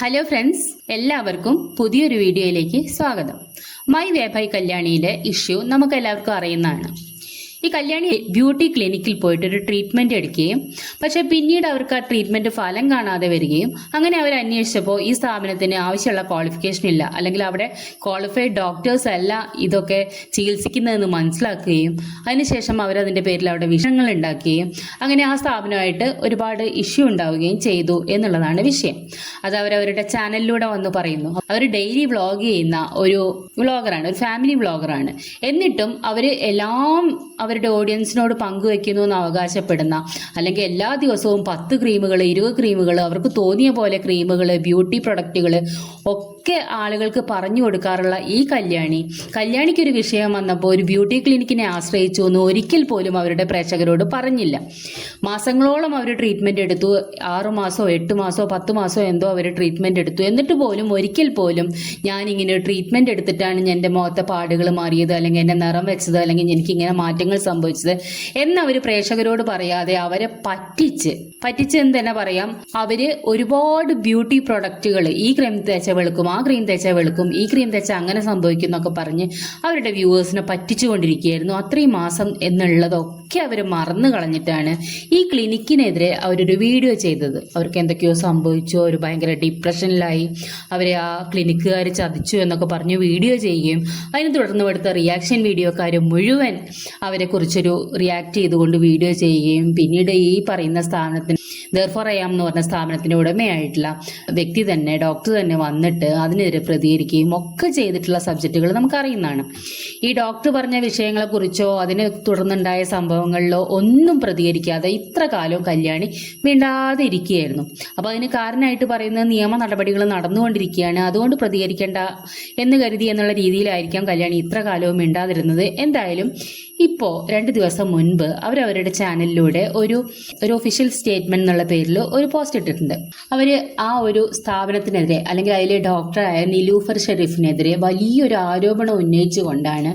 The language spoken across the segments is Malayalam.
ഹലോ ഫ്രണ്ട്സ്, എല്ലാവർക്കും പുതിയൊരു വീഡിയോയിലേക്ക് സ്വാഗതം. മൈ വേ ബൈ കല്യാണിയിലെ ഇഷ്യൂ നമുക്ക് എല്ലാവർക്കും അറിയുന്നതാണ്. ഈ കല്യാണി ബ്യൂട്ടി ക്ലിനിക്കിൽ പോയിട്ട് ഒരു ട്രീറ്റ്മെന്റ് എടുക്കുകയും പക്ഷെ പിന്നീട് അവർക്ക് ആ ട്രീറ്റ്മെന്റ് ഫലം കാണാതെ വരികയും അങ്ങനെ അവർ അന്വേഷിച്ചപ്പോൾ ഈ സ്ഥാപനത്തിന് ആവശ്യമുള്ള ക്വാളിഫിക്കേഷൻ ഇല്ല, അല്ലെങ്കിൽ അവിടെ ക്വാളിഫൈഡ് ഡോക്ടേഴ്സ് അല്ല ഇതൊക്കെ ചികിത്സിക്കുന്നതെന്ന് മനസ്സിലാക്കുകയും അതിനുശേഷം അവരതിന്റെ പേരിൽ അവിടെ വിഷയങ്ങൾ ഉണ്ടാക്കുകയും അങ്ങനെ ആ സ്ഥാപനമായിട്ട് ഒരുപാട് ഇഷ്യൂ ഉണ്ടാവുകയും ചെയ്തു എന്നുള്ളതാണ് വിഷയം. അത് അവരവരുടെ ചാനലിലൂടെ വന്ന് പറയുന്നു. അവർ ഡെയിലി വ്ളോഗ് ചെയ്യുന്ന ഒരു വ്ളോഗറാണ്, ഒരു ഫാമിലി വ്ളോഗറാണ്. എന്നിട്ടും അവർ എല്ലാം അവരുടെ ഓഡിയൻസിനോട് പങ്കുവെക്കുന്നു എന്ന് അവകാശപ്പെടുന്ന, അല്ലെങ്കിൽ എല്ലാ ദിവസവും 10 ക്രീമുകൾ 20 ക്രീമുകൾ അവർക്ക് തോന്നിയ പോലെ ക്രീമുകൾ ബ്യൂട്ടി പ്രൊഡക്റ്റുകൾ ഒക്കെ ആളുകൾക്ക് പറഞ്ഞു കൊടുക്കാറുള്ള ഈ കല്യാണിക്കൊരു വിഷയം വന്നപ്പോൾ ഒരു ബ്യൂട്ടി ക്ലിനിക്കിനെ ആശ്രയിച്ചു എന്ന് ഒരിക്കൽ പോലും അവരുടെ പ്രേക്ഷകരോട് പറഞ്ഞില്ല. മാസങ്ങളോളം അവർ ട്രീറ്റ്മെന്റ് എടുത്തു. 6 മാസമോ 8 മാസമോ 10 മാസമോ എന്തോ അവർ ട്രീറ്റ്മെന്റ് എടുത്തു. എന്നിട്ട് പോലും ഒരിക്കൽ പോലും ഞാനിങ്ങനെ ട്രീറ്റ്മെന്റ് എടുത്തിട്ടാണ് എൻ്റെ മുഖത്തെ പാടുകൾ മാറിയത്, അല്ലെങ്കിൽ എൻ്റെ നിറം വെച്ചത്, അല്ലെങ്കിൽ എനിക്കിങ്ങനെ മാറ്റങ്ങൾ സംഭവിച്ചത് എന്നവർ പ്രേക്ഷകരോട് പറയാതെ അവരെ പറ്റിച്ചെന്ന് തന്നെ പറയാം. അവര് ഒരുപാട് ബ്യൂട്ടി പ്രൊഡക്റ്റുകൾ, ഈ ക്രീം തേച്ച വെളുക്കും, ആ ക്രീം തേച്ച വെളുക്കും, ഈ ക്രീം തേച്ച അങ്ങനെ സംഭവിക്കും എന്നൊക്കെ പറഞ്ഞ് അവരുടെ വ്യൂവേഴ്സിനെ പറ്റിച്ചുകൊണ്ടിരിക്കുകയായിരുന്നു. അത്രയും മാസം എന്നുള്ളതൊക്കെ അവർ മറന്നു കളഞ്ഞിട്ടാണ് ഈ ക്ലിനിക്കിനെതിരെ അവരൊരു വീഡിയോ ചെയ്തത്. അവർക്ക് എന്തൊക്കെയോ സംഭവിച്ചു, അവർ ഭയങ്കര ഡിപ്രഷനിലായി, അവരെ ആ ക്ലിനിക്കുകാർ ചതിച്ചു എന്നൊക്കെ പറഞ്ഞ് വീഡിയോ ചെയ്യുകയും അതിനെ തുടർന്ന് എടുത്ത റിയാക്ഷൻ വീഡിയോക്കാർ മുഴുവൻ അവരെ കുറിച്ചൊരു റിയാക്ട് ചെയ്തുകൊണ്ട് വീഡിയോ ചെയ്യുകയും പിന്നീട് ഈ പറയുന്ന സ്ഥാപനത്തിന് ദെർഫോർ അയാം എന്ന് പറഞ്ഞ സ്ഥാപനത്തിന്റെ ഉടമയായിട്ടുള്ള വ്യക്തി തന്നെ, ഡോക്ടർ തന്നെ വന്നിട്ട് അതിനെതിരെ പ്രതികരിക്കുകയും ഒക്കെ ചെയ്തിട്ടുള്ള സബ്ജക്റ്റുകൾ നമുക്കറിയുന്നതാണ്. ഈ ഡോക്ടർ പറഞ്ഞ വിഷയങ്ങളെക്കുറിച്ചോ അതിനെ തുടർന്നുണ്ടായ സംഭവങ്ങളിലോ ഒന്നും പ്രതികരിക്കാതെ ഇത്ര കാലവും കല്യാണി മിണ്ടാതെ ഇരിക്കുകയായിരുന്നു. അപ്പോൾ അതിന് കാരണമായിട്ട് പറയുന്നത് നിയമ നടപടികൾ നടന്നുകൊണ്ടിരിക്കുകയാണ്, അതുകൊണ്ട് പ്രതികരിക്കേണ്ട എന്ന് കരുതി എന്നുള്ള രീതിയിലായിരിക്കാം കല്യാണി ഇത്ര കാലവും മിണ്ടാതിരുന്നത്. എന്തായാലും ഇപ്പോൾ 2 ദിവസം മുൻപ് അവരവരുടെ ചാനലിലൂടെ ഒരു ഒഫീഷ്യൽ സ്റ്റേറ്റ്മെന്റ് എന്നുള്ള പേരിൽ ഒരു പോസ്റ്റ് ഇട്ടിട്ടുണ്ട്. അവർ ആ ഒരു സ്ഥാപനത്തിനെതിരെ, അല്ലെങ്കിൽ അതിലെ ഡോക്ടറായ നിലൂഫർ ഷെരീഫിനെതിരെ വലിയൊരു ആരോപണം ഉന്നയിച്ചുകൊണ്ടാണ്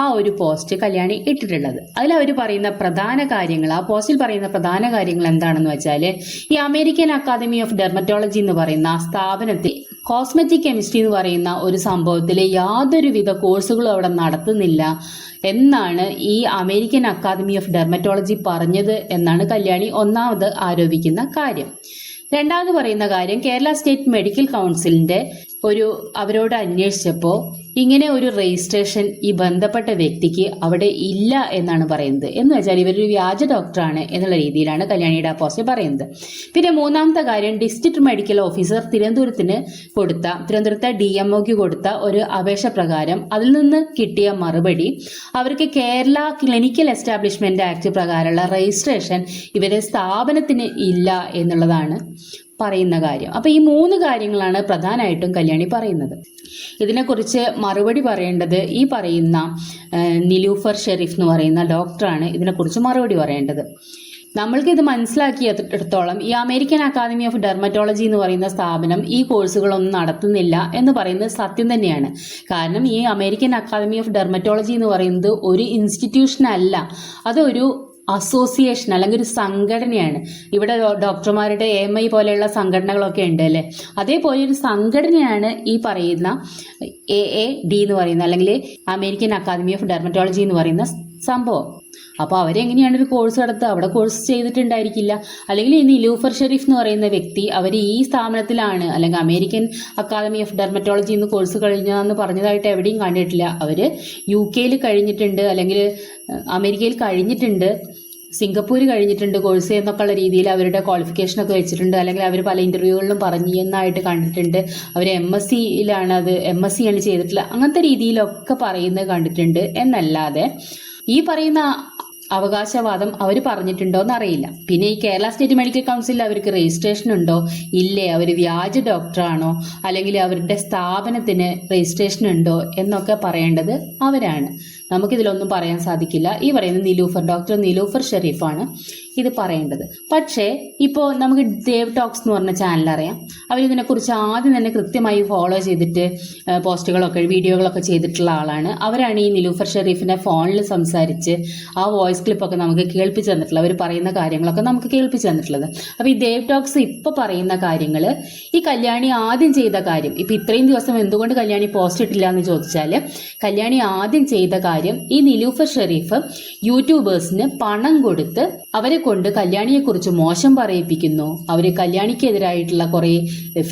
ആ ഒരു പോസ്റ്റ് കല്യാണി ഇട്ടിട്ടുള്ളത്. അതിലവർ പറയുന്ന പ്രധാന കാര്യങ്ങൾ, ആ പോസ്റ്റിൽ പറയുന്ന പ്രധാന കാര്യങ്ങൾ എന്താണെന്ന് വെച്ചാൽ, ഈ അമേരിക്കൻ അക്കാദമി ഓഫ് ഡെർമറ്റോളജി എന്ന് പറയുന്ന ആ സ്ഥാപനത്തിൽ കോസ്മെറ്റിക് കെമിസ്ട്രി എന്ന് പറയുന്ന ഒരു സംഭവത്തിൽ യാതൊരുവിധ കോഴ്സുകളും അവിടെ നടത്തുന്നില്ല എന്നാണ് ഈ അമേരിക്കൻ അക്കാദമി ഓഫ് ഡെർമറ്റോളജി പറഞ്ഞത് എന്നാണ് കല്യാണി ഒന്നാമത് ആരോപിക്കുന്ന കാര്യം. രണ്ടാമത് പറയുന്ന കാര്യം, കേരള സ്റ്റേറ്റ് മെഡിക്കൽ കൗൺസിലിന്റെ അവരോട് അന്വേഷിച്ചപ്പോൾ ഇങ്ങനെ ഒരു രജിസ്ട്രേഷൻ ഈ ബന്ധപ്പെട്ട വ്യക്തിക്ക് അവിടെ ഇല്ല എന്നാണ് പറയുന്നത്. എന്ന് വെച്ചാൽ ഇവരൊരു വ്യാജ ഡോക്ടറാണ് എന്നുള്ള രീതിയിലാണ് കല്യാണിയുടെ ആ പോസ്റ്റ് പറയുന്നത്. പിന്നെ മൂന്നാമത്തെ കാര്യം, ഡിസ്ട്രിക്ട് മെഡിക്കൽ ഓഫീസർ തിരുവനന്തപുരത്തെ DMOക്ക് കൊടുത്ത ഒരു അപേക്ഷ പ്രകാരം അതിൽ നിന്ന് കിട്ടിയ മറുപടി, അവർക്ക് കേരള ക്ലിനിക്കൽ എസ്റ്റാബ്ലിഷ്മെന്റ് ആക്ട് പ്രകാരമുള്ള രജിസ്ട്രേഷൻ ഇവരെ സ്ഥാപനത്തിന് ഇല്ല എന്നുള്ളതാണ് പറയുന്ന കാര്യം. അപ്പൊ ഈ 3 കാര്യങ്ങളാണ് പ്രധാനമായിട്ടും കല്യാണി പറയുന്നത്. ഇതിനെക്കുറിച്ച് മറുപടി പറയേണ്ടത് ഈ പറയുന്ന നിലൂഫർ ഷെരീഫ് എന്ന് പറയുന്ന ഡോക്ടറാണ് ഇതിനെക്കുറിച്ച് മറുപടി പറയേണ്ടത്. നമ്മൾക്ക് ഇത് മനസ്സിലാക്കിയിടത്തോളം ഈ അമേരിക്കൻ അക്കാദമി ഓഫ് ഡെർമറ്റോളജി എന്ന് പറയുന്ന സ്ഥാപനം ഈ കോഴ്സുകളൊന്നും നടത്തുന്നില്ല എന്ന് പറയുന്നത് സത്യം തന്നെയാണ്. കാരണം ഈ അമേരിക്കൻ അക്കാദമി ഓഫ് ഡെർമറ്റോളജി എന്ന് പറയുന്നത് ഒരു ഇൻസ്റ്റിറ്റ്യൂഷൻ അല്ല, അതൊരു അസോസിയേഷൻ അല്ലെങ്കിൽ ഒരു സംഘടനയാണ്. ഇവിടെ ഡോക്ടർമാരുടെ AMI പോലെയുള്ള സംഘടനകളൊക്കെ ഉണ്ട് അല്ലേ, അതേപോലെ ഒരു സംഘടനയാണ് ഈ പറയുന്ന AAD എന്ന് പറയുന്ന, അല്ലെങ്കിൽ അമേരിക്കൻ അക്കാദമി ഓഫ് ഡെർമറ്റോളജി എന്ന് പറയുന്ന സംഭവം. അപ്പോൾ അവരെങ്ങനെയാണ് ഒരു കോഴ്സ് നടത്തുക? അവിടെ കോഴ്സ് ചെയ്തിട്ടുണ്ടായിരിക്കില്ല. അല്ലെങ്കിൽ ഈ നിലൂഫർ ഷെരീഫ് എന്ന് പറയുന്ന വ്യക്തി അവർ ഈ സ്ഥാപനത്തിലാണ്, അല്ലെങ്കിൽ അമേരിക്കൻ അക്കാദമി ഓഫ് ഡെർമറ്റോളജി എന്ന് കോഴ്സ് കഴിഞ്ഞതെന്ന് പറഞ്ഞതായിട്ട് എവിടെയും കണ്ടിട്ടില്ല. അവർ UK കഴിഞ്ഞിട്ടുണ്ട്, അല്ലെങ്കിൽ അമേരിക്കയിൽ കഴിഞ്ഞിട്ടുണ്ട്, സിംഗപ്പൂർ കഴിഞ്ഞിട്ടുണ്ട് കോഴ്സ് എന്നൊക്കെ ഉള്ള രീതിയിൽ അവരുടെ ക്വാളിഫിക്കേഷനൊക്കെ വെച്ചിട്ടുണ്ട്, അല്ലെങ്കിൽ അവർ പല ഇന്റർവ്യൂകളിലും പറഞ്ഞു എന്നായിട്ട് കണ്ടിട്ടുണ്ട്. അവർ MSc അത് MSc ആണ് ചെയ്തിട്ടുള്ളത്, അങ്ങനത്തെ രീതിയിലൊക്കെ പറയുന്നത് കണ്ടിട്ടുണ്ട്. എന്നല്ലാതെ ഈ പറയുന്ന അവകാശവാദം അവർ പറഞ്ഞിട്ടുണ്ടോ എന്നറിയില്ല. പിന്നെ ഈ കേരള സ്റ്റേറ്റ് മെഡിക്കൽ കൗൺസിലിൽ അവർക്ക് രജിസ്ട്രേഷൻ ഉണ്ടോ ഇല്ലേ, അവർ വ്യാജ ഡോക്ടറാണോ, അല്ലെങ്കിൽ അവരുടെ സ്ഥാപനത്തിന് രജിസ്ട്രേഷൻ ഉണ്ടോ എന്നൊക്കെ പറയേണ്ടത് അവരാണ്. നമുക്കിതിലൊന്നും പറയാൻ സാധിക്കില്ല. ഈ പറയുന്ന ഡോക്ടർ നിലൂഫർ ഷെരീഫാണ് ഇത് പറയേണ്ടത്. പക്ഷേ ഇപ്പോൾ നമുക്ക് ദേവ് ടോക്സ് എന്ന് പറഞ്ഞ ചാനൽ അറിയാം. അവരിതിനെക്കുറിച്ച് ആദ്യം തന്നെ കൃത്യമായി ഫോളോ ചെയ്തിട്ട് പോസ്റ്റുകളൊക്കെ വീഡിയോകളൊക്കെ ചെയ്തിട്ടുള്ള ആളാണ്. അവരാണ് ഈ നിലൂഫർ ഷെരീഫിന്റെ ഫോണിൽ സംസാരിച്ച് ആ വോയിസ് ക്ലിപ്പൊക്കെ നമുക്ക് കേൾപ്പിച്ചു തന്നിട്ടുള്ളത്. അവർ പറയുന്ന കാര്യങ്ങളൊക്കെ നമുക്ക് കേൾപ്പിച്ചു തന്നിട്ടുള്ളത്. അപ്പോൾ ഈ ദേവ് ടോക്സ് ഇപ്പോൾ പറയുന്ന കാര്യങ്ങൾ, ഈ കല്യാണി ആദ്യം ചെയ്ത കാര്യം, ഇപ്പം ഇത്രയും ദിവസം എന്തുകൊണ്ട് കല്യാണി പോസ്റ്റ് ഇട്ടില്ല എന്ന് ചോദിച്ചാൽ, കല്യാണി ആദ്യം ചെയ്ത കാര്യം ഈ നിലൂഫർ ഷെരീഫ് യൂട്യൂബേഴ്സിന് പണം കൊടുത്ത് അവരെ കൊണ്ട് കല്യാണിയെക്കുറിച്ച് മോശം പറയിപ്പിക്കുന്നു, അവർ കല്യാണിക്കെതിരായിട്ടുള്ള കുറേ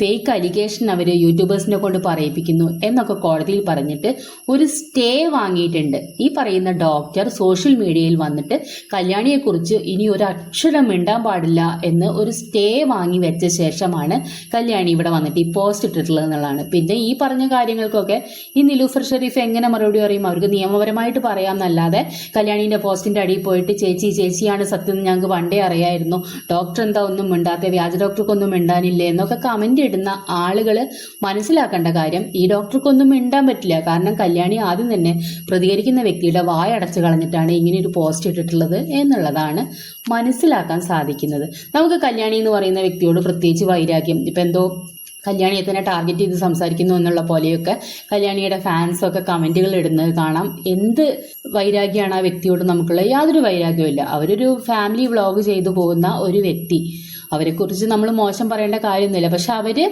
ഫേക്ക് അലിഗേഷൻ അവർ യൂട്യൂബേഴ്സിനെ കൊണ്ട് പറയിപ്പിക്കുന്നു എന്നൊക്കെ കോടതിയിൽ പറഞ്ഞിട്ട് ഒരു സ്റ്റേ വാങ്ങിയിട്ടുണ്ട്. ഈ പറയുന്ന ഡോക്ടർ സോഷ്യൽ മീഡിയയിൽ വന്നിട്ട് കല്യാണിയെക്കുറിച്ച് ഇനി ഒരു അക്ഷരം മിണ്ടാൻ പാടില്ല എന്ന് ഒരു സ്റ്റേ വാങ്ങി വെച്ച ശേഷമാണ് കല്യാണി ഇവിടെ വന്നിട്ട് ഈ പോസ്റ്റ് ഇട്ടിട്ടുള്ളത് എന്നുള്ളതാണ്. പിന്നെ ഈ പറഞ്ഞ കാര്യങ്ങൾക്കൊക്കെ ഈ നിലൂഫർ ഷെരീഫ് എങ്ങനെ മറുപടി പറയും? അവർക്ക് നിയമപരമായിട്ട് പറയാമെന്നല്ലാതെ കല്യാണീൻ്റെ പോസ്റ്റിൻ്റെ അടിയിൽ പോയിട്ട് ചേച്ചിയാണ് സത്യം ഞങ്ങൾക്ക് പണ്ടേ അറിയായിരുന്നു, ഡോക്ടർ എന്താ ഒന്നും മിണ്ടാത്ത, വ്യാജ ഡോക്ടർക്കൊന്നും മിണ്ടാനില്ലേ എന്നൊക്കെ കമന്റ് ഇടുന്ന ആളുകൾ മനസ്സിലാക്കേണ്ട കാര്യം, ഈ ഡോക്ടർക്കൊന്നും മിണ്ടാൻ പറ്റില്ല. കാരണം കല്യാണി ആദ്യം തന്നെ പ്രതികരിക്കുന്ന വ്യക്തിയുടെ വായ അടച്ചു കളഞ്ഞിട്ടാണ് ഇങ്ങനെ ഒരു പോസ്റ്റ് ഇട്ടിട്ടുള്ളത് എന്നുള്ളതാണ് മനസ്സിലാക്കാൻ സാധിക്കുന്നത്. നമുക്ക് കല്യാണി എന്ന് പറയുന്ന വ്യക്തിയോട് പ്രത്യേകിച്ച് വൈരാഗ്യം, ഇപ്പം എന്തോ കല്യാണിയെ തന്നെ ടാർഗറ്റ് ചെയ്ത് സംസാരിക്കുന്നു എന്നുള്ള പോലെയൊക്കെ കല്യാണിയുടെ ഫാൻസൊക്കെ കമന്റുകൾ ഇടുന്നത് കാണാം. എന്ത് വൈരാഗ്യമാണ് ആ വ്യക്തിയോട് നമുക്കുള്ളത്? യാതൊരു വൈരാഗ്യവും ഇല്ല. അവരൊരു ഫാമിലി വ്ളോഗ് ചെയ്തു പോകുന്ന ഒരു വ്യക്തി, അവരെക്കുറിച്ച് നമ്മൾ മോശം പറയേണ്ട കാര്യമൊന്നുമില്ല. പക്ഷെ അവര്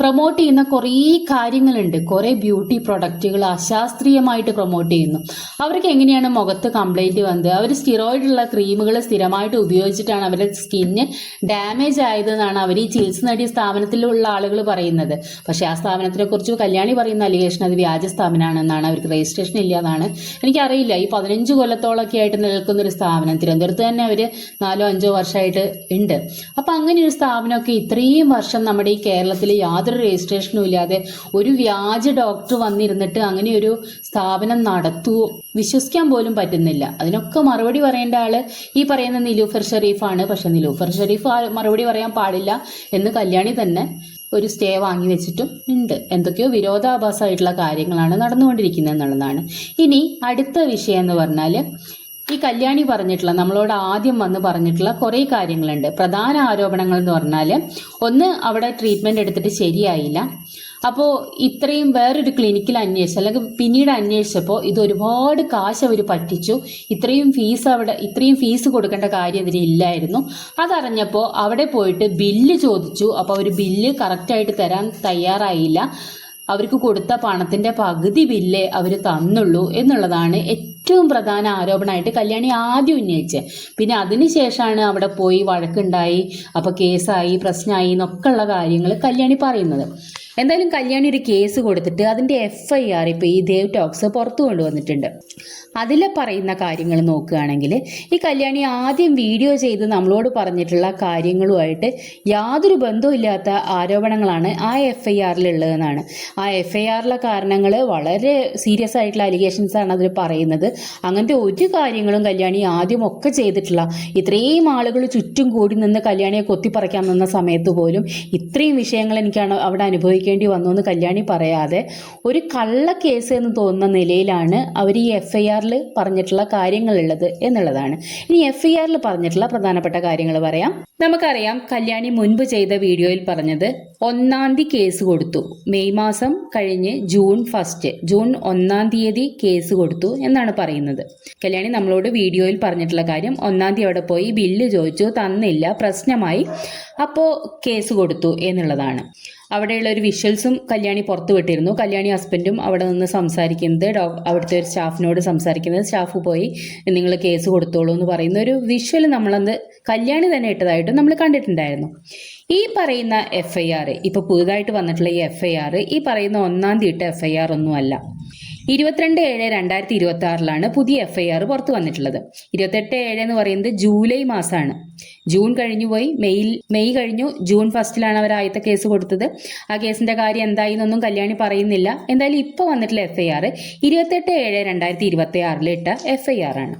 പ്രൊമോട്ട് ചെയ്യുന്ന കുറേ കാര്യങ്ങളുണ്ട്, കുറേ ബ്യൂട്ടി പ്രൊഡക്റ്റുകൾ അശാസ്ത്രീയമായിട്ട് പ്രൊമോട്ട് ചെയ്യുന്നു. അവർക്ക് എങ്ങനെയാണ് മുഖത്ത് കംപ്ലൈൻറ്റ് വന്നത്? അവർ സ്റ്റിറോയിഡുള്ള ക്രീമുകൾ സ്ഥിരമായിട്ട് ഉപയോഗിച്ചിട്ടാണ് അവരുടെ സ്കിന്ന് ഡാമേജ് ആയതെന്നാണ് അവർ ഈ ചികിത്സ നേടിയ സ്ഥാപനത്തിലുള്ള ആളുകൾ പറയുന്നത്. പക്ഷേ ആ സ്ഥാപനത്തിനെ കുറിച്ച് കല്യാണി പറയുന്ന അലിഗേഷൻ അത് വ്യാജ സ്ഥാപനമാണെന്നാണ്, അവർക്ക് രജിസ്ട്രേഷൻ ഇല്ല എന്നാണ്. എനിക്കറിയില്ല, ഈ 15 കൊല്ലത്തോളമൊക്കെ ആയിട്ട് നിൽക്കുന്ന ഒരു സ്ഥാപനം തിരുവനന്തപുരത്ത് തന്നെ അവർ 4-5 വർഷമായിട്ട് ഉണ്ട്. അപ്പം അങ്ങനെ ഒരു സ്ഥാപനമൊക്കെ ഇത്രയും വർഷം നമ്മുടെ ഈ കേരളത്തിൽ യാതൊരു രജിസ്ട്രേഷനും ഇല്ലാതെ ഒരു വ്യാജ ഡോക്ടർ വന്നിരുന്നിട്ട് അങ്ങനെ ഒരു സ്ഥാപനം നടത്തുവോ വിശ്വസിക്കാൻ പോലും പറ്റുന്നില്ല. അതിനൊക്കെ മറുപടി പറയേണ്ട ആള് ഈ പറയുന്ന നിലൂഫർ ഷെരീഫാണ്. പക്ഷെ നിലൂഫർ ഷെരീഫ് മറുപടി പറയാൻ പാടില്ല എന്ന് കല്യാണി തന്നെ ഒരു സ്റ്റേ വാങ്ങി വെച്ചിട്ടും ഉണ്ട്. എന്തൊക്കെയോ വിരോധാഭാസമായിട്ടുള്ള കാര്യങ്ങളാണ് നടന്നുകൊണ്ടിരിക്കുന്നത് എന്നുള്ളതാണ്. ഇനി അടുത്ത വിഷയം എന്ന് പറഞ്ഞാൽ, ഈ കല്യാണി പറഞ്ഞിട്ടുള്ള, നമ്മളോട് ആദ്യം വന്ന് പറഞ്ഞിട്ടുള്ള കുറേ കാര്യങ്ങളുണ്ട്. പ്രധാന ആരോപണങ്ങൾ എന്ന് പറഞ്ഞാൽ, ഒന്ന്, അവിടെ ട്രീറ്റ്മെന്റ് എടുത്തിട്ട് ശരിയായില്ല. അപ്പോൾ ഇത്രയും വേറൊരു ക്ലിനിക്കിൽ അന്വേഷിച്ചു, അല്ലെങ്കിൽ പിന്നീട് അന്വേഷിച്ചപ്പോൾ ഇത് ഒരുപാട് കാശ് അവർ പറ്റിച്ചു, ഇത്രയും ഫീസ് കൊടുക്കേണ്ട കാര്യം ഇതിന് ഇല്ലായിരുന്നു. അതറിഞ്ഞപ്പോൾ അവിടെ പോയിട്ട് ബില്ല് ചോദിച്ചു. അപ്പോൾ അവർ ബില്ല് കറക്റ്റായിട്ട് തരാൻ തയ്യാറായില്ല. അവർക്ക് കൊടുത്ത പണത്തിന്റെ പകുതി ബില്ലേ അവർ തന്നുള്ളൂ എന്നുള്ളതാണ് ഏറ്റവും പ്രധാന ആരോപണമായിട്ട് കല്യാണി ആദ്യം ഉന്നയിച്ചത്. പിന്നെ അതിനുശേഷമാണ് അവിടെ പോയി വഴക്കുണ്ടായി, അപ്പോൾ കേസായി, പ്രശ്നമായി എന്നൊക്കെയുള്ള കാര്യങ്ങൾ കല്യാണി പറയുന്നത്. എന്തായാലും കല്യാണി ഒരു കേസ് കൊടുത്തിട്ട് അതിൻ്റെ FIR ഇപ്പോൾ ഈ ദേവ് ടോക്സ് പുറത്തു കൊണ്ടുവന്നിട്ടുണ്ട്. അതിൽ പറയുന്ന കാര്യങ്ങൾ നോക്കുകയാണെങ്കിൽ, ഈ കല്യാണി ആദ്യം വീഡിയോ ചെയ്ത് നമ്മളോട് പറഞ്ഞിട്ടുള്ള കാര്യങ്ങളുമായിട്ട് യാതൊരു ബന്ധവുമില്ലാത്ത ആരോപണങ്ങളാണ് ആ FIRൽ ഉള്ളതെന്നാണ്. ആ FIRലെ കാരണങ്ങൾ വളരെ സീരിയസ് ആയിട്ടുള്ള അലിഗേഷൻസ് ആണ് അതിൽ പറയുന്നത്. അങ്ങനത്തെ ഒരു കാര്യങ്ങളും കല്യാണി ആദ്യമൊക്കെ ചെയ്തിട്ടില്ല. ഇത്രയും ആളുകൾ ചുറ്റും കൂടി നിന്ന് കല്യാണിയെ കൊത്തിപ്പറിക്കാൻ നിന്ന സമയത്ത് പോലും ഇത്രയും വിഷയങ്ങൾ എനിക്കാണ് അവിടെ അനുഭവിക്കേണ്ടി വന്നു എന്ന് കല്യാണി പറയാതെ ഒരു കള്ള കേസ് എന്ന് തോന്നുന്ന നിലയിലാണ് അവർ ഈ FIR പറഞ്ഞിട്ടുള്ള കാര്യങ്ങളുള്ളത് എന്നുള്ളതാണ്. ഇനി FIRൽ പറഞ്ഞിട്ടുള്ള പ്രധാനപ്പെട്ട കാര്യങ്ങൾ പറയാം. നമുക്കറിയാം, കല്യാണി മുൻപ് ചെയ്ത വീഡിയോയിൽ പറഞ്ഞത് 1-ാം തീയതി കേസ് കൊടുത്തു, മെയ് മാസം കഴിഞ്ഞ് ജൂൺ 1-ാം തീയതി കേസ് കൊടുത്തു എന്നാണ് പറയുന്നത്. കല്യാണി നമ്മളോട് വീഡിയോയിൽ പറഞ്ഞിട്ടുള്ള കാര്യം, 1-ാം തീയതി അവിടെ പോയി ബില്ല് ചോദിച്ചു, തന്നില്ല, പ്രശ്നമായി, അപ്പോൾ കേസ് കൊടുത്തു എന്നുള്ളതാണ്. അവിടെയുള്ള ഒരു വിഷ്വൽസും കല്യാണി പുറത്തു വിട്ടിരുന്നു. കല്യാണി ഹസ്ബൻഡും അവിടെ നിന്ന് സംസാരിക്കുന്നത്, അവിടുത്തെ ഒരു സ്റ്റാഫിനോട് സംസാരിക്കുന്നത്, സ്റ്റാഫ് പോയി നിങ്ങൾ കേസ് കൊടുത്തോളൂ എന്ന് പറയുന്ന ഒരു വിഷ്വൽ നമ്മളത് കല്യാണി തന്നെ ഇട്ടതായിട്ട് നമ്മൾ കണ്ടിട്ടുണ്ടായിരുന്നു. ഈ പറയുന്ന FIR, ഇപ്പോൾ പുതുതായിട്ട് വന്നിട്ടുള്ള ഈ FIR ഈ പറയുന്ന 1-ാം തീയതി ഇട്ട FIR ഒന്നുമല്ല. 22/7/2026 പുതിയ FIR പുറത്തു വന്നിട്ടുള്ളത്. 28/7 എന്ന് പറയുന്നത് ജൂലൈ മാസമാണ്. ജൂൺ കഴിഞ്ഞു പോയി, മെയ് കഴിഞ്ഞു, ജൂൺ 1 അവർ ആദ്യത്തെ കേസ് കൊടുത്തത്. ആ കേസിന്റെ കാര്യം എന്തായി എന്നൊന്നും കല്യാണി പറയുന്നില്ല. എന്തായാലും ഇപ്പോൾ വന്നിട്ടുള്ള FIR 28/7/2026 ഇട്ട FIR ആണ്.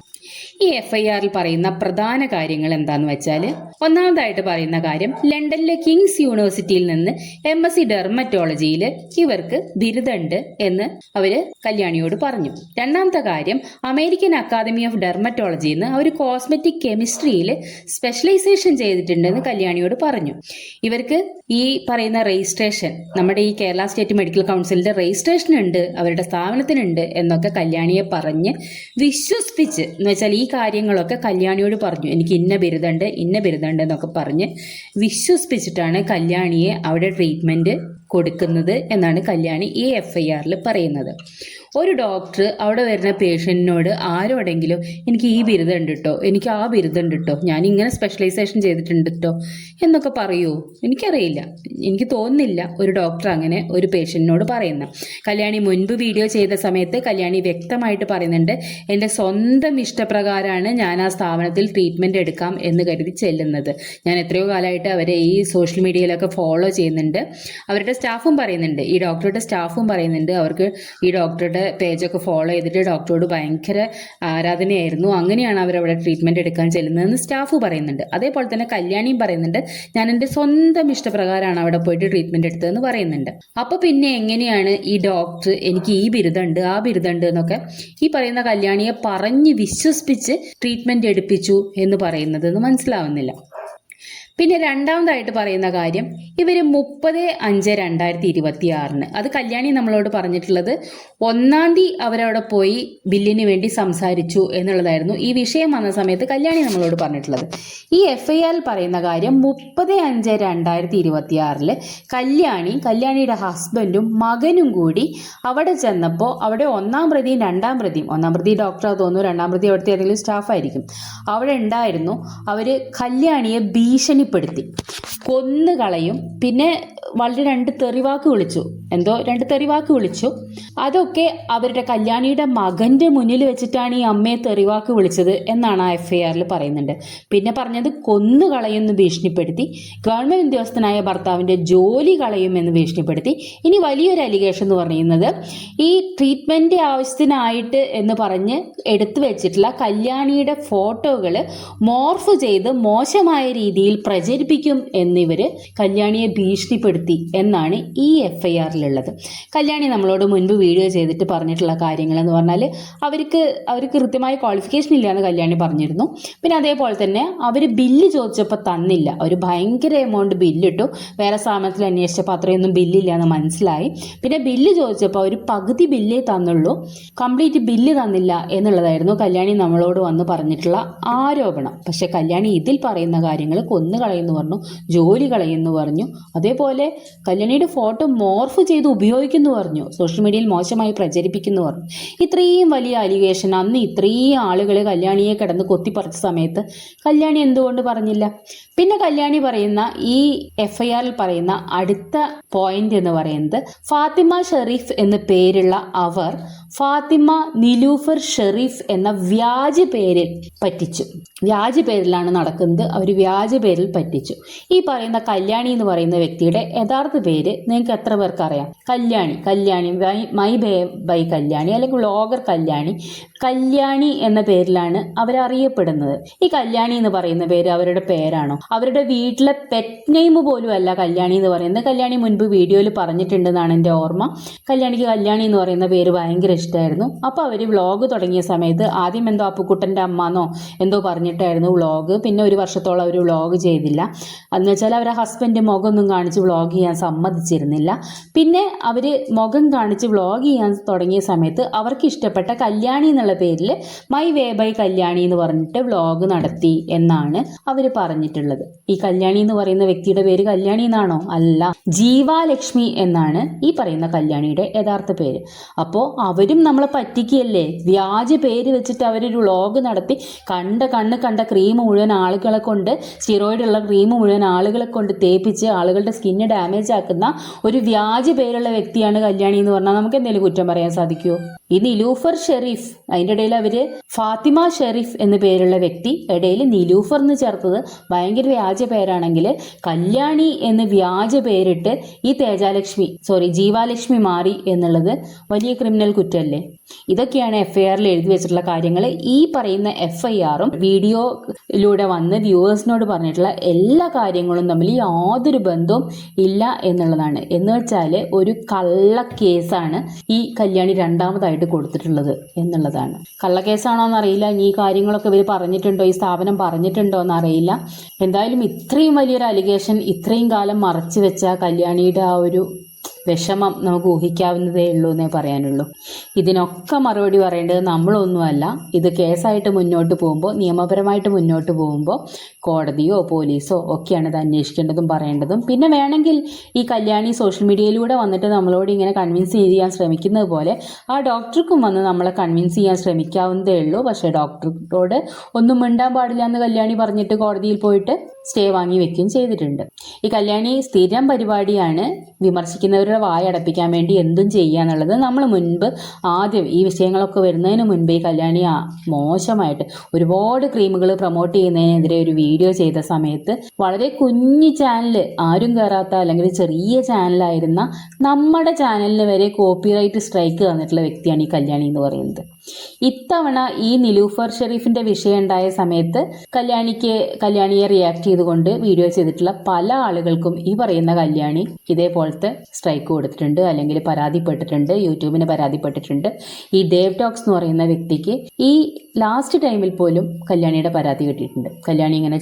ഈ FIRൽ പറയുന്ന പ്രധാന കാര്യങ്ങൾ എന്താന്ന് വെച്ചാൽ, ഒന്നാമതായിട്ട് പറയുന്ന കാര്യം, ലണ്ടനിലെ കിങ്സ് യൂണിവേഴ്സിറ്റിയിൽ നിന്ന് MSc ഡെർമറ്റോളജിയിൽ ഇവർക്ക് ബിരുദമുണ്ട് എന്ന് അവര് കല്യാണിയോട് പറഞ്ഞു. രണ്ടാമത്തെ കാര്യം, അമേരിക്കൻ അക്കാദമി ഓഫ് ഡെർമറ്റോളജിയിൽ നിന്ന് അവർ കോസ്മെറ്റിക് കെമിസ്ട്രിയിൽ സ്പെഷ്യലൈസേഷൻ ചെയ്തിട്ടുണ്ടെന്ന് കല്യാണിയോട് പറഞ്ഞു. ഇവർക്ക് ഈ പറയുന്ന രജിസ്ട്രേഷൻ, നമ്മുടെ ഈ കേരള സ്റ്റേറ്റ് മെഡിക്കൽ കൗൺസിലിന്റെ രജിസ്ട്രേഷൻ ഉണ്ട്, അവരുടെ സ്ഥാപനത്തിനുണ്ട് എന്നൊക്കെ കല്യാണിയെ പറഞ്ഞ് വിശ്വസിപ്പിച്ച്, എന്ന് വെച്ചാൽ ഈ കാര്യങ്ങളൊക്കെ കല്യാണിയോട് പറഞ്ഞു, എനിക്ക് ഇന്ന ബിരുദമുണ്ട് എന്നൊക്കെ പറഞ്ഞ് വിശ്വസിപ്പിച്ചിട്ടാണ് കല്യാണിയെ അവിടെ ട്രീറ്റ്മെന്റ് കൊടുക്കുന്നത് എന്നാണ് കല്യാണി ഈ FIRൽ പറയുന്നത്. ഒരു ഡോക്ടർ അവിടെ വരുന്ന പേഷ്യന്റിനോട് ആരോടെങ്കിലും എനിക്ക് ഈ ബിരുദം ഉണ്ട് കേട്ടോ, എനിക്ക് ആ ബിരുദം ഉണ്ട് കേട്ടോ, ഞാൻ ഇങ്ങനെ സ്പെഷ്യലൈസേഷൻ ചെയ്തിട്ടുണ്ട് കേട്ടോ എന്നൊക്കെ പറയൂ? എനിക്കറിയില്ല, എനിക്ക് തോന്നുന്നില്ല ഒരു ഡോക്ടർ അങ്ങനെ ഒരു പേഷ്യന്റിനോട് പറയുന്ന. കല്യാണി മുൻപ് വീഡിയോ ചെയ്ത സമയത്ത് കല്യാണി വ്യക്തമായിട്ട് പറയുന്നുണ്ട്, എൻ്റെ സ്വന്തം ഇഷ്ടപ്രകാരമാണ് ഞാൻ ആ സ്ഥാപനത്തിൽ ട്രീറ്റ്മെന്റ് എടുക്കാം എന്ന് കരുതി ചെല്ലുന്നത്. ഞാൻ എത്രയോ കാലമായിട്ട് അവരെ ഈ സോഷ്യൽ മീഡിയയിലൊക്കെ ഫോളോ ചെയ്യുന്നുണ്ട്. അവരുടെ സ്റ്റാഫും പറയുന്നുണ്ട്, ഈ ഡോക്ടറുടെ സ്റ്റാഫും പറയുന്നുണ്ട്, അവർക്ക് ഈ ഡോക്ടറുടെ പേജൊക്കെ ഫോളോ ചെയ്തിട്ട് ഡോക്ടറോട് ഭയങ്കര ആരാധനയായിരുന്നു, അങ്ങനെയാണ് അവരവിടെ ട്രീറ്റ്മെന്റ് എടുക്കാൻ ചെല്ലുന്നതെന്ന് സ്റ്റാഫ് പറയുന്നുണ്ട്. അതേപോലെ തന്നെ കല്യാണിയും പറയുന്നുണ്ട്, ഞാൻ എൻ്റെ സ്വന്തം ഇഷ്ടപ്രകാരമാണ് അവിടെ പോയിട്ട് ട്രീറ്റ്മെന്റ് എടുത്തതെന്ന് പറയുന്നുണ്ട്. അപ്പൊ പിന്നെ എങ്ങനെയാണ് ഈ ഡോക്ടർ എനിക്ക് ഈ ബിരുദമുണ്ട് ആ ബിരുദമുണ്ട് എന്നൊക്കെ ഈ പറയുന്ന കല്യാണിയെ പറഞ്ഞ് വിശ്വസിപ്പിച്ച് ട്രീറ്റ്മെന്റ് എടുപ്പിച്ചു എന്ന് പറയുന്നതെന്ന് മനസ്സിലാവുന്നില്ല. പിന്നെ രണ്ടാമതായിട്ട് പറയുന്ന കാര്യം, ഇവർ 30/5/2026 അത് കല്യാണി നമ്മളോട് പറഞ്ഞിട്ടുള്ളത് 1-ാം തീയതി അവരവിടെ പോയി ബില്ലിന് വേണ്ടി സംസാരിച്ചു എന്നുള്ളതായിരുന്നു ഈ വിഷയം വന്ന സമയത്ത് കല്യാണി നമ്മളോട് പറഞ്ഞിട്ടുള്ളത്. ഈ FIRൽ പറയുന്ന കാര്യം 30/5/2026 കല്യാണിയുടെ ഹസ്ബൻഡും മകനും കൂടി അവിടെ ചെന്നപ്പോൾ അവിടെ 1-ാം പ്രതിയും 2-ാം പ്രതിയും, 1-ാം പ്രതി ഡോക്ടർ തോന്നുന്നു, 2-ാം പ്രതി അവിടുത്തെ ഏതെങ്കിലും സ്റ്റാഫായിരിക്കും, അവിടെ ഉണ്ടായിരുന്നു. അവര് കല്യാണിയെ ഭീഷണിപ്പെടുത്തി കൊന്നുകളയും, പിന്നെ വളരെ 2 തെറിവാക്ക് വിളിച്ചു, എന്തോ 2 തെറിവാക്ക് വിളിച്ചു. അതൊക്കെ അവരുടെ കല്യാണിയുടെ മകന്റെ മുന്നിൽ വെച്ചിട്ടാണ് ഈ അമ്മയെ തെറിവാക്ക് വിളിച്ചത് എന്നാണ് ആ FIRൽ പറയുന്നുണ്ട്. പിന്നെ പറഞ്ഞത് കൊന്നുകളയുമെന്ന് ഭീഷണിപ്പെടുത്തി, ഗവൺമെന്റ് ഉദ്യോഗസ്ഥനായ ഭർത്താവിന്റെ ജോലി കളയുമെന്ന് ഭീഷണിപ്പെടുത്തി. ഇനി വലിയൊരു അലിഗേഷൻ എന്ന് പറയുന്നത്, ഈ ട്രീറ്റ്മെന്റ് ആവശ്യത്തിനായിട്ട് എന്ന് പറഞ്ഞ് എടുത്തു വെച്ചിട്ടുള്ള കല്യാണിയുടെ ഫോട്ടോകൾ മോർഫ് ചെയ്ത് മോശമായ രീതിയിൽ പ്രചരിപ്പിക്കും എന്നിവര് കല്യാണിയെ ഭീഷണിപ്പെടുത്തി എന്നാണ് ഈ FIRലുള്ളത്. കല്യാണി നമ്മളോട് മുൻപ് വീഡിയോ ചെയ്തിട്ട് പറഞ്ഞിട്ടുള്ള കാര്യങ്ങൾ എന്ന് പറഞ്ഞാൽ, അവർക്ക് കൃത്യമായ ക്വാളിഫിക്കേഷൻ ഇല്ല എന്ന് കല്യാണി പറഞ്ഞിരുന്നു. പിന്നെ അതേപോലെ തന്നെ അവർ ബില്ല് ചോദിച്ചപ്പോൾ തന്നില്ല, അവർ ഭയങ്കര എമൗണ്ട് ബില്ലിട്ടു. വേറെ സ്ഥാപനത്തിൽ അന്വേഷിച്ചപ്പോൾ അത്രയൊന്നും ബില്ലില്ല എന്ന് മനസ്സിലായി. പിന്നെ ബില്ല് ചോദിച്ചപ്പോൾ അവർ പകുതി ബില്ലേ തന്നുള്ളൂ, കംപ്ലീറ്റ് ബില്ല് തന്നില്ല എന്നുള്ളതായിരുന്നു കല്യാണി നമ്മളോട് വന്ന് പറഞ്ഞിട്ടുള്ള ആരോപണം. പക്ഷെ കല്യാണി ഇതിൽ പറയുന്ന കാര്യങ്ങൾ കൊന്നുകളയെന്ന് പറഞ്ഞു, ജോലി കളയെന്ന് പറഞ്ഞു, അതേപോലെ കല്യാണിയുടെ ഫോട്ടോ മോർഫ് ചെയ്ത് ഉപയോഗിക്കുന്നു പറഞ്ഞു, സോഷ്യൽ മീഡിയയിൽ മോശമായി പ്രചരിപ്പിക്കുന്നു പറഞ്ഞു. ഇത്രയും വലിയ അലിഗേഷൻ അന്ന് ഇത്രയും ആളുകൾ കല്യാണിയെ കിടന്ന് കൊത്തിപ്പറിച്ച സമയത്ത് കല്യാണി എന്തുകൊണ്ട് പറഞ്ഞില്ല? പിന്നെ കല്യാണി പറയുന്ന ഈ FIRൽ പറയുന്ന അടുത്ത പോയിന്റ് എന്ന് പറയുന്നത്, ഫാത്തിമ ഷെറീഫ് എന്ന് പേരുള്ള അവർ ഫാത്തിമ നിലൂഫർ ഷെറീഫ് എന്ന വ്യാജ പേരിൽ പറ്റിച്ചു. വ്യാജ പേരിലാണ് നടക്കുന്നത്, അവർ വ്യാജ പേരിൽ പറ്റിച്ചു. ഈ പറയുന്ന കല്യാണി എന്ന് പറയുന്ന വ്യക്തിയുടെ യഥാർത്ഥ പേര് നിങ്ങൾക്ക് എത്ര പേർക്ക് അറിയാം? കല്യാണി മൈ ബൈ കല്യാണി, അല്ലെങ്കിൽ വ്ലോഗർ കല്യാണി എന്ന പേരിലാണ് അവരറിയപ്പെടുന്നത്. ഈ കല്യാണി എന്ന് പറയുന്ന പേര് അവരുടെ പേരാണോ? അവരുടെ വീട്ടിലെ പെറ്റ് നെയിം പോലും അല്ല കല്യാണി എന്ന് പറയുന്നത്. കല്യാണി മുൻപ് വീഡിയോയിൽ പറഞ്ഞിട്ടുണ്ടെന്നാണ് എൻ്റെ ഓർമ്മ. കല്യാണിക്ക് കല്യാണി എന്ന് പറയുന്ന പേര് ഭയങ്കര ഇഷ്ടമായിരുന്നു. അപ്പോൾ അവർ വ്ളോഗ് തുടങ്ങിയ സമയത്ത് ആദ്യം എന്തോ അപ്പുക്കുട്ടൻ്റെ അമ്മന്നോ എന്തോ പറഞ്ഞിട്ടായിരുന്നു വ്ളോഗ്. പിന്നെ ഒരു വർഷത്തോളം അവർ വ്ളോഗ് ചെയ്തില്ല. എന്ന് വെച്ചാൽ അവരുടെ ഹസ്ബൻഡ് മുഖമൊന്നും കാണിച്ച് വ്ളോഗ് ചെയ്യാൻ സമ്മതിച്ചിരുന്നില്ല. പിന്നെ അവർ മുഖം കാണിച്ച് വ്ളോഗ് ചെയ്യാൻ തുടങ്ങിയ സമയത്ത് അവർക്ക് ഇഷ്ടപ്പെട്ട കല്യാണി എന്നുള്ള പേരിൽ മൈ വേ ബൈ കല്യാണി എന്ന് പറഞ്ഞിട്ട് വ്ളോഗ് നടത്തി എന്നാണ് അവർ പറഞ്ഞിട്ടുള്ളത്. ഈ കല്യാണി എന്ന് പറയുന്ന വ്യക്തിയുടെ പേര് കല്യാണി എന്നാണോ? അല്ല, ജീവാലക്ഷ്മി എന്നാണ് ഈ പറയുന്ന കല്യാണിയുടെ യഥാർത്ഥ പേര്. അപ്പോൾ അവരും നമ്മളെ പറ്റിക്കുകയല്ലേ? വ്യാജ പേര് വെച്ചിട്ട് അവരൊരു വ്ളോഗ് നടത്തി കണ്ട ക്രീം മുഴുവൻ ആളുകളെ കൊണ്ട്, സ്റ്റിറോയിഡുള്ള ക്രീം മുഴുവൻ ആളുകളെ കൊണ്ട് തേപ്പിച്ച് ആളുകളുടെ സ്കിന്ന് ഡാമേജ് ആക്കുന്ന ഒരു വ്യാജ പേരുള്ള വ്യക്തിയാണ് കല്യാണി എന്ന് പറഞ്ഞാൽ നമുക്ക് എന്തെങ്കിലും കുറ്റം പറയാൻ സാധിക്കുമോ? ഈ നിലൂഫർ ഷെറീഫ്, അതിൻ്റെ ഇടയിൽ അവര് ഫാത്തിമ ഷെറീഫ് എന്ന് പേരുള്ള വ്യക്തി ഇടയിൽ നിലൂഫർ എന്ന് ചേർത്തത് ഭയങ്കര വ്യാജ പേരാണെങ്കിൽ, കല്യാണി എന്ന് വ്യാജ പേരിട്ട് ഈ ജീവാലക്ഷ്മി മാറി എന്നുള്ളത് വലിയ ക്രിമിനൽ കുറ്റം കുറ്റമല്ലേ? ഇതൊക്കെയാണ് FIRൽ എഴുതി വെച്ചിട്ടുള്ള കാര്യങ്ങൾ. ഈ പറയുന്ന FIRും വീഡിയോയിലൂടെ വന്ന് വ്യൂവേഴ്സിനോട് പറഞ്ഞിട്ടുള്ള എല്ലാ കാര്യങ്ങളും തമ്മിൽ യാതൊരു ബന്ധവും ഇല്ല എന്നുള്ളതാണ്. എന്ന് വെച്ചാൽ ഒരു കള്ള കേസാണ് ഈ കല്യാണി രണ്ടാമതായിട്ട് കൊടുത്തിട്ടുള്ളത് എന്നുള്ളതാണ്. കള്ളക്കേസാണോ എന്നറിയില്ല, ഈ കാര്യങ്ങളൊക്കെ ഇവർ പറഞ്ഞിട്ടുണ്ടോ, ഈ സ്ഥാപനം പറഞ്ഞിട്ടുണ്ടോ എന്നറിയില്ല. എന്തായാലും ഇത്രയും വലിയൊരു അലിഗേഷൻ ഇത്രയും കാലം മറച്ചു വെച്ച കല്യാണിയുടെ ആ ഒരു വിഷമം നമുക്ക് ഊഹിക്കാവുന്നതേ ഉള്ളൂ എന്നേ പറയാനുള്ളൂ. ഇതിനൊക്കെ മറുപടി പറയേണ്ടത് നമ്മളൊന്നുമല്ല. ഇത് കേസായിട്ട് മുന്നോട്ട് പോകുമ്പോൾ, നിയമപരമായിട്ട് മുന്നോട്ട് പോകുമ്പോൾ കോടതിയോ പോലീസോ ഒക്കെയാണ് ഇത് അന്വേഷിക്കേണ്ടതും പറയേണ്ടതും. പിന്നെ വേണമെങ്കിൽ ഈ കല്യാണി സോഷ്യൽ മീഡിയയിലൂടെ വന്നിട്ട് നമ്മളോട് ഇങ്ങനെ കൺവിൻസ് ചെയ്യാൻ ശ്രമിക്കുന്നത് പോലെ ആ ഡോക്ടർക്കും വന്ന് നമ്മളെ കൺവിൻസ് ചെയ്യാൻ ശ്രമിക്കാവുന്നതേ ഉള്ളൂ. പക്ഷേ ഡോക്ടറോട് ഒന്നും മിണ്ടാൻ പാടില്ല എന്ന് കല്യാണി പറഞ്ഞിട്ട് കോടതിയിൽ പോയിട്ട് സ്റ്റേ വാങ്ങി വെക്കുകയും ചെയ്തിട്ടുണ്ട്. ഈ കല്യാണി സ്ഥിരം പരിപാടിയാണ് വിമർശിക്കുന്നവരുടെ വായടപ്പിക്കാൻ വേണ്ടി എന്തും ചെയ്യുക എന്നുള്ളത്. നമ്മൾ മുൻപ് ആദ്യം ഈ വിഷയങ്ങളൊക്കെ വരുന്നതിന് മുൻപ് ഈ കല്യാണി മോശമായിട്ട് ഒരുപാട് ക്രീമുകൾ പ്രൊമോട്ട് ചെയ്യുന്നതിനെതിരെ ഒരു വീഡിയോ ചെയ്ത സമയത്ത് വളരെ കുഞ്ഞു ചാനൽ, ആരും കയറാത്ത അല്ലെങ്കിൽ ചെറിയ ചാനലായിരുന്ന നമ്മുടെ ചാനലിന് വരെ കോപ്പിറൈറ്റ് സ്ട്രൈക്ക് തന്നിട്ടുള്ള വ്യക്തിയാണ് ഈ കല്യാണി എന്ന് പറയുന്നത്. ഇത്തവണ ഈ നിലൂഫർ ഷെരീഫിന്റെ വിഷയം ഉണ്ടായ സമയത്ത് കല്യാണിയെ റിയാക്ട് ചെയ്തുകൊണ്ട് വീഡിയോ ചെയ്തിട്ടുള്ള പല ആളുകൾക്കും ഈ പറയുന്ന കല്യാണി ഇതേപോലത്തെ സ്ട്രൈക്ക് കൊടുത്തിട്ടുണ്ട്, അല്ലെങ്കിൽ പരാതിപ്പെട്ടിട്ടുണ്ട്, യൂട്യൂബിന് പരാതിപ്പെട്ടിട്ടുണ്ട്. ഈ ദേവ് ടോക്സ് എന്ന് പറയുന്ന വ്യക്തിക്ക് ഈ ലാസ്റ്റ് ടൈമിൽ പോലും കല്യാണിയുടെ പരാതി കിട്ടിയിട്ടുണ്ട്. കല്യാണി ഇങ്ങനെ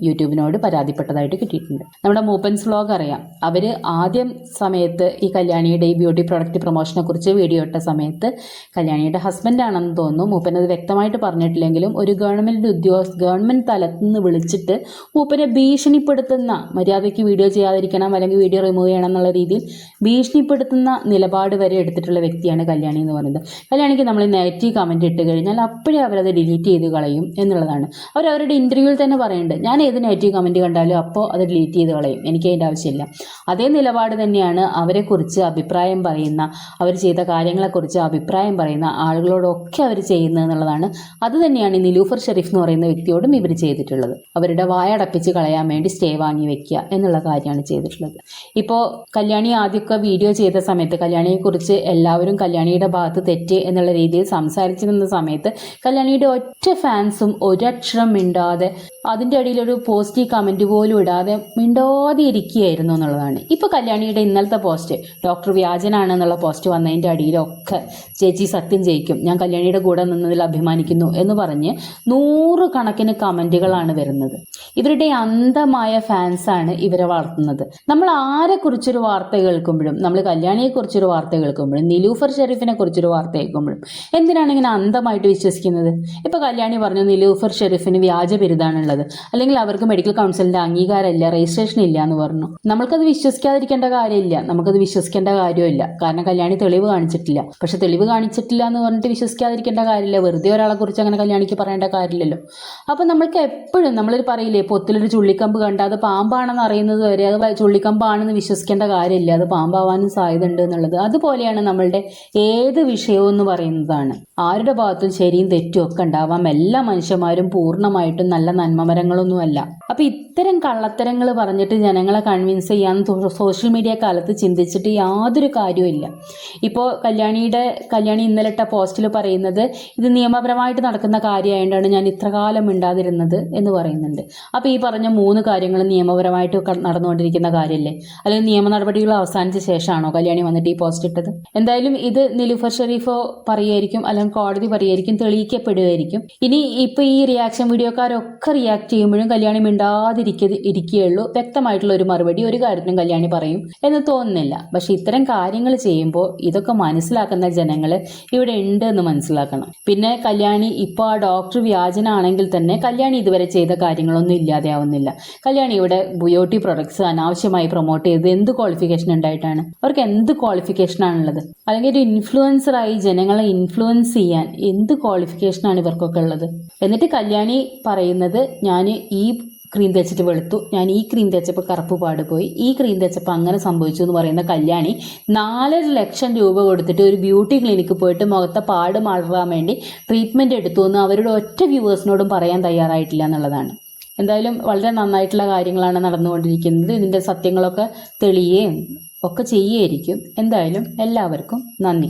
യൂട്യൂബിനോട് പരാതിപ്പെട്ടതായിട്ട് കിട്ടിയിട്ടുണ്ട്. നമ്മുടെ മൂപ്പൻസ് വ്ലോഗ് അറിയാം, അവര് ആദ്യം സമയത്ത് ഈ കല്യാണിയുടെ ഈ ബ്യൂട്ടി പ്രൊഡക്റ്റ് പ്രൊമോഷനെ കുറിച്ച് വീഡിയോ ഇട്ട സമയത്ത് കല്യാണിയുടെ ഹസ്ബൻഡാണെന്ന് തോന്നുന്നു, മൂപ്പൻ അത് വ്യക്തമായിട്ട് പറഞ്ഞിട്ടില്ലെങ്കിലും ഒരു ഗവൺമെന്റ് തലത്തിൽ നിന്ന് വിളിച്ചിട്ട് മൂപ്പനെ ഭീഷണിപ്പെടുത്തുന്ന, മര്യാദയ്ക്ക് വീഡിയോ ചെയ്യാതിരിക്കണം അല്ലെങ്കിൽ വീഡിയോ റിമൂവ് ചെയ്യണം എന്നുള്ള രീതിയിൽ ഭീഷണിപ്പെടുത്തുന്ന നിലപാട് വരെ എടുത്തിട്ടുള്ള വ്യക്തിയാണ് കല്യാണി എന്ന് പറയുന്നത്. കല്യാണിക്ക് നമ്മൾ നെഗറ്റീവ് കമന്റ് ഇട്ട് കഴിഞ്ഞാൽ അപ്പോഴേ അവരത് ഡിലീറ്റ് ചെയ്ത് കളയും എന്നുള്ളതാണ്. അവരുടെ ഇന്റർവ്യൂവിൽ തന്നെ പറയുന്നുണ്ട്, ഞാൻ ഏത് നെഗറ്റീവ് കമന്റ് കണ്ടാലും അപ്പോൾ അത് ഡിലീറ്റ് ചെയ്ത് കളയും, എനിക്ക് അതിൻ്റെ ആവശ്യമില്ല. അതേ നിലപാട് തന്നെയാണ് അവരെക്കുറിച്ച് അഭിപ്രായം പറയുന്ന, അവർ ചെയ്ത കാര്യങ്ങളെക്കുറിച്ച് അഭിപ്രായം പറയുന്ന ആളുകളോടൊക്കെ അവർ ചെയ്യുന്നത് എന്നുള്ളതാണ്. അത് തന്നെയാണ് ഈ നിലൂഫർ ഷെരീഫ് എന്ന് പറയുന്ന വ്യക്തിയോടും ഇവർ ചെയ്തിട്ടുള്ളത്. അവരുടെ വായടപ്പിച്ച് കളയാൻ വേണ്ടി സ്റ്റേ വാങ്ങി വെക്കുക എന്നുള്ള കാര്യമാണ് ചെയ്തിട്ടുള്ളത്. ഇപ്പോൾ കല്യാണി ആദ്യമൊക്കെ വീഡിയോ ചെയ്ത സമയത്ത് കല്യാണിയെക്കുറിച്ച് എല്ലാവരും കല്യാണിയുടെ ഭാഗത്ത് തെറ്റ് എന്നുള്ള രീതിയിൽ സംസാരിച്ചിരുന്ന സമയത്ത് കല്യാണിയുടെ ഒറ്റ ഫാൻസും ഒരക്ഷരം മിണ്ടാതെ, അതിൻ്റെ അടിയിൽ ഒരു പോസിറ്റീവ് കമന്റ് പോലും ഇടാതെ മിണ്ടാതെ ഇരിക്കുകയായിരുന്നു എന്നുള്ളതാണ്. ഇപ്പോൾ കല്യാണിയുടെ ഇന്നലത്തെ പോസ്റ്റ്, ഡോക്ടർ വ്യാജനാണെന്നുള്ള പോസ്റ്റ് വന്നതിൻ്റെ അടിയിലൊക്കെ ചേച്ചി സത്യം ജയിക്കും, ഞാൻ കല്യാണിയുടെ കൂടെ നിന്നതിൽ അഭിമാനിക്കുന്നു എന്ന് പറഞ്ഞ് 100 കണക്കിന് കമന്റുകളാണ് വരുന്നത്. ഇവരുടെ അന്ധമായ ഫാൻസാണ് ഇവരെ വളർത്തുന്നത്. നമ്മൾ ആരെക്കുറിച്ചൊരു വാർത്ത കേൾക്കുമ്പോഴും, നമ്മൾ കല്യാണിയെക്കുറിച്ചൊരു വാർത്ത കേൾക്കുമ്പോഴും, നിലൂഫർ ഷെരീഫിനെ കുറിച്ചൊരു വാർത്ത കേൾക്കുമ്പോഴും എന്തിനാണ് ഇങ്ങനെ അന്ധമായിട്ട് വിശ്വസിക്കുന്നത്? ഇപ്പോൾ കല്യാണി പറഞ്ഞു നിലൂഫർ ഷെരീഫിന് വ്യാജ ബിരുദാണുള്ളത്, അല്ലെങ്കിൽ അവർക്ക് മെഡിക്കൽ കൗൺസിലിന്റെ അംഗീകാരമില്ല, രജിസ്ട്രേഷൻ ഇല്ല എന്ന് പറഞ്ഞു. നമ്മൾക്കത് വിശ്വസിക്കാതിരിക്കേണ്ട കാര്യമില്ല, നമുക്കത് വിശ്വസിക്കേണ്ട കാര്യമില്ല. കാരണം കല്യാണി തെളിവ് കാണിച്ചിട്ടില്ല. പക്ഷെ തെളിവ് കാണിച്ചിട്ടില്ല എന്ന് പറഞ്ഞിട്ട് വിശ്വസിക്കാതിരിക്കേണ്ട കാര്യമില്ല. വെറുതെ ഒരാളെ കുറിച്ച് അങ്ങനെ കല്യാണിക്ക് പറയേണ്ട കാര്യമില്ലല്ലോ. അപ്പം നമ്മൾക്ക് എപ്പോഴും നമ്മളൊരു പറയില്ലേ, പൊത്തിലൊരു ചുള്ളിക്കമ്പ് കണ്ട അത് പാമ്പാണെന്ന് അറിയുന്നത് വരെ അത് ചുള്ളിക്കമ്പാണെന്ന് വിശ്വസിക്കേണ്ട കാര്യമില്ല, അത് പാമ്പാവാനും സാധ്യത ഉണ്ട് എന്നുള്ളത്. അതുപോലെയാണ് നമ്മളുടെ ഏത് വിഷയവും എന്ന് പറയുന്നതാണ്. ആരുടെ ഭാഗത്തും ശരിയും തെറ്റും ഒക്കെ ഉണ്ടാവാം. എല്ലാ മനുഷ്യന്മാരും പൂർണ്ണമായിട്ടും നല്ല നന്മമരങ്ങളൊന്നുമല്ല. അപ്പൊ ഇത്തരം കള്ളത്തരങ്ങൾ പറഞ്ഞിട്ട് ജനങ്ങളെ കൺവിൻസ് ചെയ്യാൻ സോഷ്യൽ മീഡിയ കാലത്ത് ചിന്തിച്ചിട്ട് യാതൊരു കാര്യവുമില്ല. ഇപ്പോൾ കല്യാണി ഇന്നലെ ഇട്ട പോസ്റ്റിൽ പറയുന്നത് ഇത് നിയമപരമായിട്ട് നടക്കുന്ന കാര്യമായതുകൊണ്ടാണ് ഞാൻ ഇത്ര കാലം മിണ്ടാതിരുന്നത് എന്ന് പറയുന്നുണ്ട്. അപ്പോൾ ഈ പറഞ്ഞ 3 കാര്യങ്ങൾ നിയമപരമായിട്ട് നടന്നുകൊണ്ടിരിക്കുന്ന കാര്യമല്ലേ? അല്ലെങ്കിൽ നിയമ നടപടികൾ അവസാനിച്ച ശേഷമാണോ കല്യാണി വന്നിട്ട് ഈ പോസ്റ്റ് ഇട്ടത്? എന്തായാലും ഇത് നിലൂഫർ ഷെരീഫോ പറയുമായിരിക്കും, അല്ലെങ്കിൽ കോടതി പറയുമായിരിക്കും, തെളിയിക്കപ്പെടുമായിരിക്കും. ഇനി ഇപ്പൊ ഈ റിയാക്ഷൻ വീഡിയോക്കാരൊക്കെ റിയാക്ട് ചെയ്യുമ്പോഴും കല്യാണി മിണ്ടാതിരിക്കുകയുള്ളൂ. വ്യക്തമായിട്ടുള്ള ഒരു മറുപടി ഒരു കാര്യത്തിനും കല്യാണി പറയും എന്ന് തോന്നുന്നില്ല. പക്ഷെ ഇത്തരം കാര്യങ്ങൾ ചെയ്യുമ്പോൾ ഇതൊക്കെ മനസ്സിലാക്കുന്ന ജനങ്ങൾ ഇവിടെ ഉണ്ട് എന്ന് മനസ്സിലാക്കണം. പിന്നെ കല്യാണി ഇപ്പോൾ ആ ഡോക്ടർ വ്യാജനാണെങ്കിൽ തന്നെ കല്യാണി ഇതുവരെ ചെയ്ത കാര്യങ്ങളൊന്നും ഇല്ലാതെയാവുന്നില്ല. കല്യാണി ഇവിടെ ബ്യൂട്ടി പ്രൊഡക്ട്സ് അനാവശ്യമായി പ്രൊമോട്ട് ചെയ്ത് എന്ത് ക്വാളിഫിക്കേഷൻ ഉണ്ടായിട്ടാണ്? അവർക്ക് എന്ത് ക്വാളിഫിക്കേഷനാണുള്ളത്? അല്ലെങ്കിൽ ഒരു ഇൻഫ്ലുവൻസറായി ജനങ്ങളെ ഇൻഫ്ലുവൻസ് ചെയ്യാൻ എന്ത് ക്വാളിഫിക്കേഷനാണ് ഇവർക്കൊക്കെ ഉള്ളത്? എന്നിട്ട് കല്യാണി പറയുന്നത് ഞാൻ ഈ ക്രീം തേച്ചിട്ട് വെളുത്തു, ഞാൻ ഈ ക്രീം തേച്ചപ്പോൾ കറുപ്പ് പാട് പോയി, ഈ ക്രീം തേച്ചപ്പോൾ അങ്ങനെ സംഭവിച്ചു എന്ന് പറയുന്ന കല്യാണി 4.5 ലക്ഷം രൂപ കൊടുത്തിട്ട് ഒരു ബ്യൂട്ടി ക്ലിനിക്ക് പോയിട്ട് മുഖത്തെ പാട് മാറാൻ വേണ്ടി ട്രീറ്റ്മെൻറ്റ് എടുത്തു എന്ന് അവരുടെ ഒറ്റ വ്യൂവേഴ്സിനോടും പറയാൻ തയ്യാറായിട്ടില്ല എന്നുള്ളതാണ്. എന്തായാലും വളരെ നന്നായിട്ടുള്ള കാര്യങ്ങളാണ് നടന്നുകൊണ്ടിരിക്കുന്നത്. ഇതിൻ്റെ സത്യങ്ങളൊക്കെ തെളിയുകയും ഒക്കെ ചെയ്യുകയായിരിക്കും. എന്തായാലും എല്ലാവർക്കും നന്ദി.